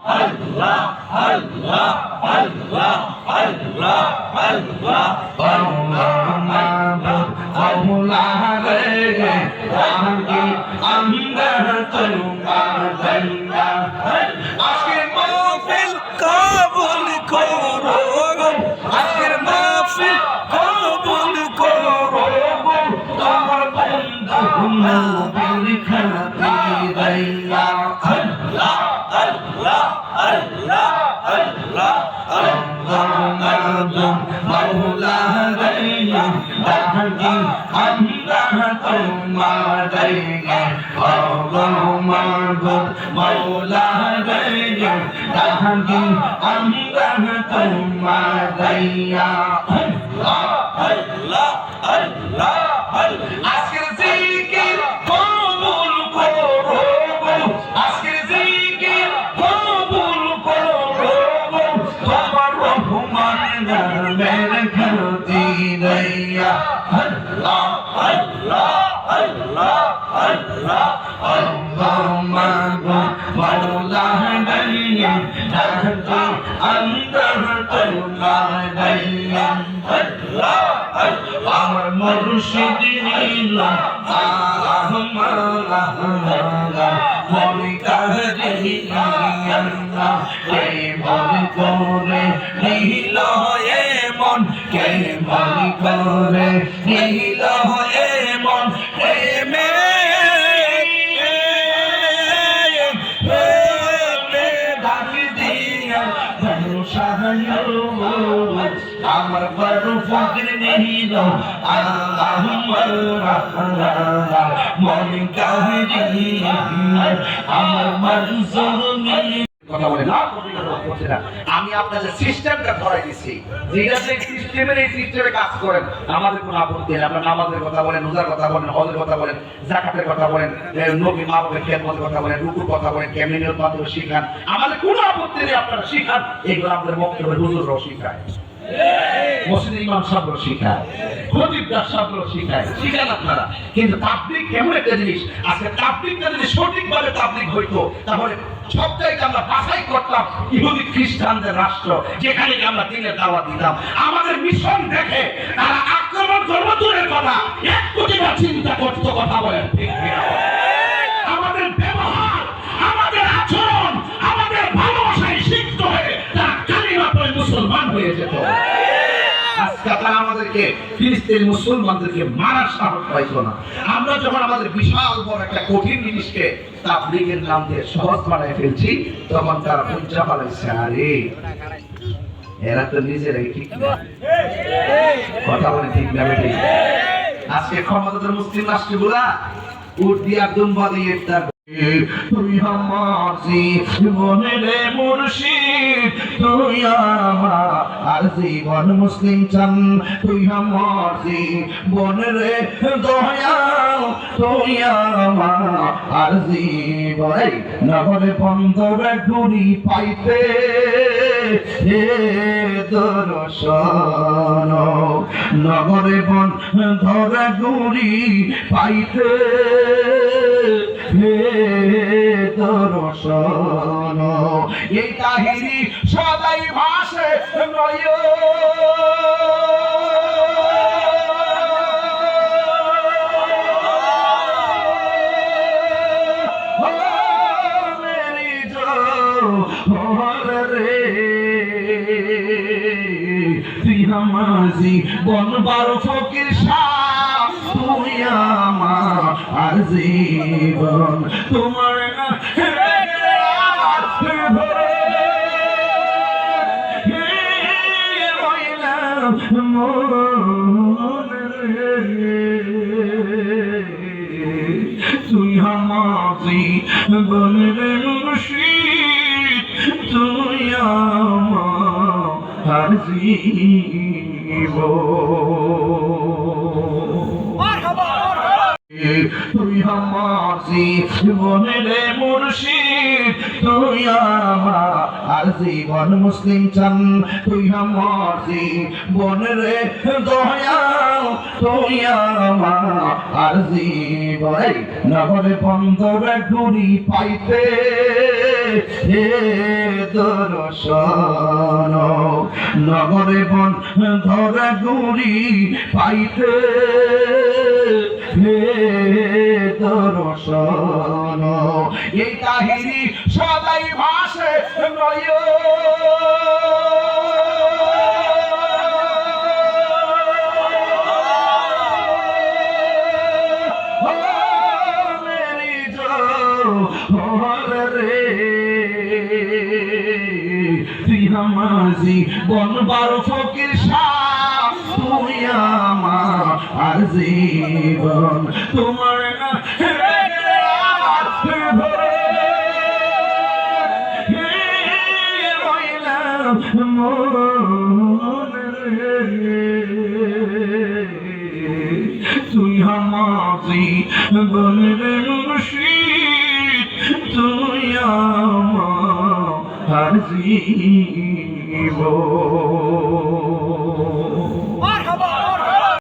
আল্লাহ আল্লাহ আল্লাহ আল্লাহ আল্লাহ আল্লাহ রে রাহি আমরা তোমার দয়া আজকের মাহফিল কবুল করো আজকের মাহফিল কবুল করো তোমার বন্ধু নবীর খাতিরে আল্লাহ আল্লাহ আল্লাহ আল্লাহ আল্লাহ মাওলা রে রাহি আমরা তোমার দয়া আল্লাহ মাওলা রে রাহি আমরা তোমার দয়া আল্লাহ আল্লাহ আল্লাহ আজকের জিকির কবুল করো আজকের জিকির কবুল করো তোমার রহমান নামের খাতিরে আল্লাহ আল্লাহ আল্লাহ আল্লাহ আল্লাহ মাওলা দয়া রাহি আমরা তোমার দয়া আল্লাহ আমার মুর্শিদ নীলা আহমদ মনে কাহি আল্লাহ কে মন করে নীল মন কে মন করে নীল মন প্রেমে ডাকি দিয়া আমার বড় ফকির নিল আমার মন কাহি আমার মনসুর কথা বলে না আমি আপনাদের সিস্টেমটা ধরাই দিচ্ছি যেটা যে সিস্টেমের এই সিস্টেমে কাজ করেন আমাদের কোনো আপত্তি নেই আপনারা নামাজের কথা বলেন রোজার কথা বলেন হজের কথা বলেন যাকাতের কথা বলেন নবী মা বাবার খেদমতের কথা বলেন রুকুর কথা বলেন কেমনে নিয়ত মাত্র শিখান আমাদের কোনো আপত্তি নেই আপনারা শিখান এগুলো আমাদের বক্তব্যের হুজুররাও শিখায় মসজিদের ইমাম সাহেবরা শিখায় খতিবরা সাহেবরা শিখান আপনারা কিন্তু তাবলীগ কেমন একটা জিনিস আজকে তাবলীগটা যদি সঠিকভাবে তাবলীগ হইতো তাহলে সবটাইকে আমরা বাছাই করতাম ইহুদি খ্রিস্টানদের রাষ্ট্র যেখানে আমরা দিনের দাওয়াত দিতাম আমাদের মিশন দেখে তারা আক্রমণ করবো দূরের কথা 1 কোটিবার চিন্তা করতো কথা বলেন ঠিক কিনা আমাদের ব্যবহার আমাদের আচরণ আমাদের ভালোবাসায় সিক্ত হয়ে তারা কালিমা পড়ে মুসলমান হয়ে যেত আজকে তারা আমাদেরকে ফিলিস্তিনি মুসলমানদেরকে মারার সাহস পাইতো না আমরা যখন আমাদের বিশাল বড় একটা কঠিন জিনিসকে তাবলীগের নাম দিয়ে সহজ বানায় ফেলছি তখন তারা পূজা পালাইছে আরে এরা তো নিজেরাই ঠিক না কথা বলে ঠিক না বেটি আজকে ক্ষমতাধর মুসলিম রাষ্ট্রগুলা উঠ দিয়া দুম্বা দিয়ে তার তুই আমার জীবনের মুর্শিদ তুই আমার জীবন মুসলিম চান তুই আমার জীবনের দয়াল তুই আমার জীবন নগরে বন্দরে ঘুরি পাইতে হে দর্শন নগরে বন্দরে ঘুরি পাইতে হে দর্শন এই কাহিনী সদাই ভাসে নয় তুই আমার জীবন বড় ফকির শাহ তুই আমার জীবন তোমার তুই আমার জীবনের মুর্শিদ তুই আমার তুই আমার জীবনের মুর্শিদ তুই আমার আর জীবন মুসলিম চান তুই আমার জীবন রে দয়াল তুই আমার আর জীবন নগরে বন্দরে ঘুরি পাইতে হে দর্শন নগরে বন্দরে ঘুরি পাইতে হে দর্শন এই কাহিনী সদাই ভাসে নয় তুই আমাজি বনবার ফকির শাহ তুই আমার আর জীবন তোমার না তুই আমাজি বনের মুর্শিদ তুই আমার জীবন